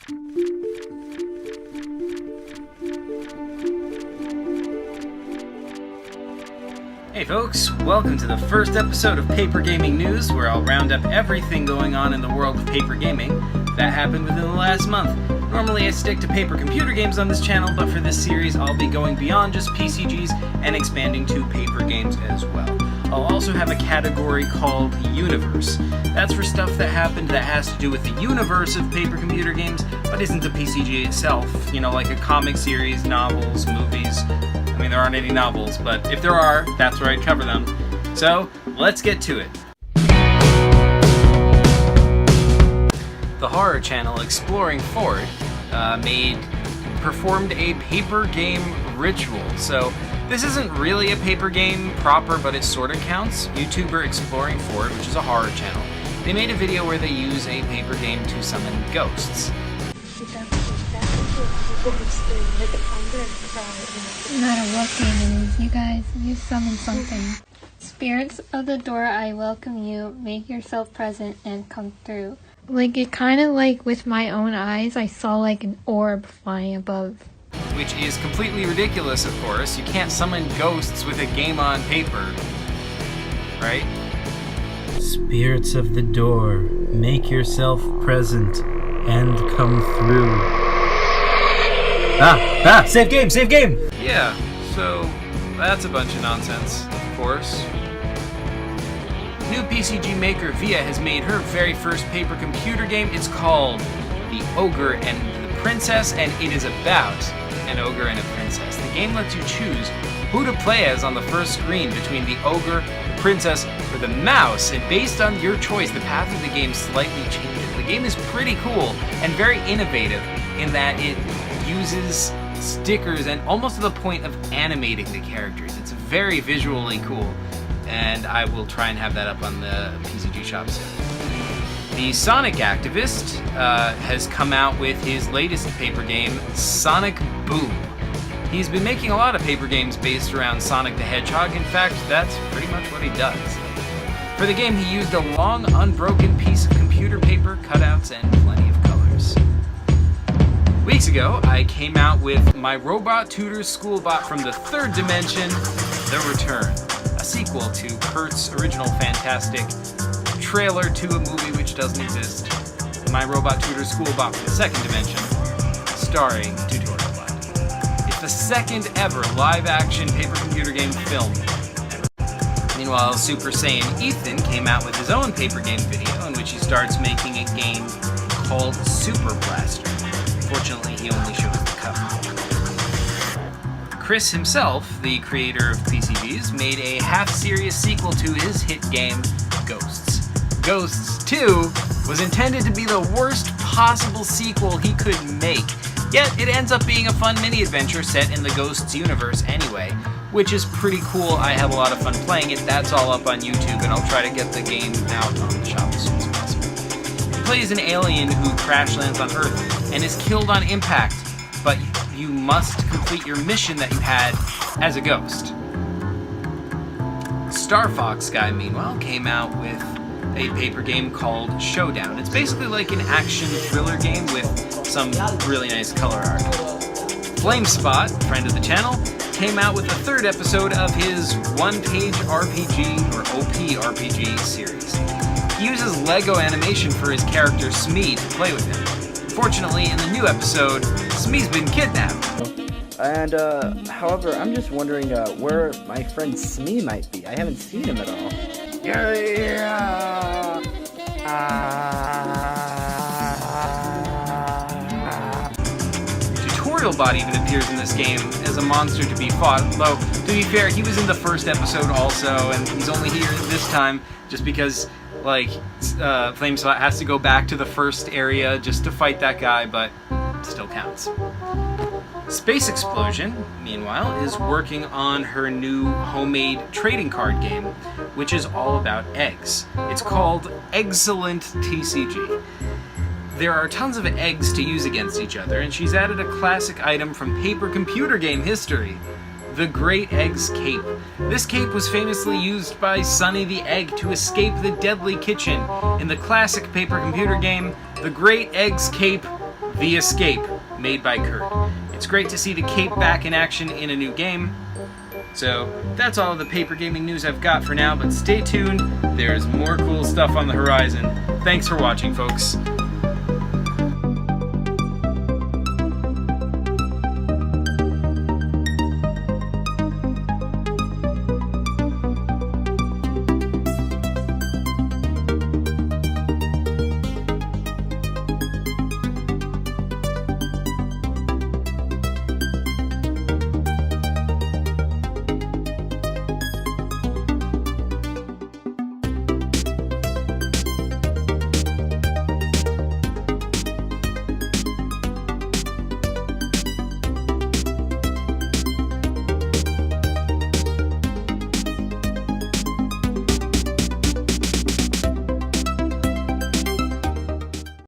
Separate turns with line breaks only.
Hey folks, welcome to the first episode of Paper Gaming News, where I'll round up everything going on in the world of paper gaming that happened within the last month. Normally I stick to paper computer games on this channel, but for this series I'll be going beyond just PCGs and expanding to paper games as well. I'll also have a category called Universe. That's for stuff that happened that has to do with the universe of paper computer games, but isn't a PCG itself. You know, like a comic series, novels, movies. I mean, there aren't any novels, but if there are, that's where I'd cover them. So, let's get to it. The horror channel Exploring Ford performed a paper game ritual. So, this isn't really a paper game proper, but it sort of counts. YouTuber Exploring Ford, which is a horror channel, they made a video where they use a paper game to summon ghosts.
No matter what game it is, you guys, you summon something. Spirits of the door, I welcome you. Make yourself present and come through. Like, it kind of like with my own eyes, I saw like an orb flying above.
Which is completely ridiculous, of course. You can't summon ghosts with a game on paper, right? Spirits of the door, make yourself present and come through. Save game! Yeah, so that's a bunch of nonsense, of course. New PCG maker Via has made her very first paper computer game. It's called The Ogre and the Princess, and it is about an ogre and a princess. The game lets you choose who to play as on the first screen between the ogre, the princess, or the mouse, and based on your choice, the path of the game slightly changes. The game is pretty cool and very innovative in that it uses stickers and almost to the point of animating the characters. It's very visually cool, and I will try and have that up on the PCG shop soon. The Sonic activist has come out with his latest paper game, Sonic Boom. He's been making a lot of paper games based around Sonic the Hedgehog. In fact, that's pretty much what he does. For the game, he used a long, unbroken piece of computer paper, cutouts, and plenty of colors. Weeks ago, I came out with My Robot Tutor's Schoolbot from the Third Dimension, The Return, a sequel to Kurt's original fantastic trailer to a movie which doesn't exist, My Robot Tutor's Schoolbot from the Second Dimension, starring Tutorial Bot. It's the second ever live-action paper computer game film ever. Meanwhile, Super Saiyan Ethan came out with his own paper game video in which he starts making a game called Super Blaster. Fortunately, he only shows the cover. Chris himself, the creator of PCGs, made a half-serious sequel to his hit game, Ghosts. Ghosts 2 was intended to be the worst possible sequel he could make, yet it ends up being a fun mini-adventure set in the Ghosts universe anyway, which is pretty cool. I have a lot of fun playing it. That's all up on YouTube, and I'll try to get the game out on the shop as soon as possible. He plays an alien who crash lands on Earth and is killed on impact, but you must complete your mission that you had as a ghost. Star Fox guy, meanwhile, came out with a paper game called Showdown. It's basically like an action thriller game with some really nice color art. Flamespot, friend of the channel, came out with the third episode of his one-page RPG, or OP RPG series. He uses Lego animation for his character Smee to play with him. Unfortunately, in the new episode, Smee's been kidnapped.
And, however, I'm just wondering, where my friend Smee might be. I haven't seen him at all.
Tutorial Bot even appears in this game as a monster to be fought, though, to be fair, he was in the first episode also, and he's only here this time just because, like, Flamespot has to go back to the first area just to fight that guy, but still counts. Space Explosion, meanwhile, is working on her new homemade trading card game, which is all about eggs. It's called Excellent TCG. There are tons of eggs to use against each other, and she's added a classic item from paper computer game history, the Great Egg's Cape. This cape was famously used by Sonny the Egg to escape the deadly kitchen in the classic paper computer game, The Great Egg's Cape, The Escape, made by Kurt. It's great to see the cape back in action in a new game. So that's all of the paper gaming news I've got for now, but stay tuned, there's more cool stuff on the horizon. Thanks for watching, folks.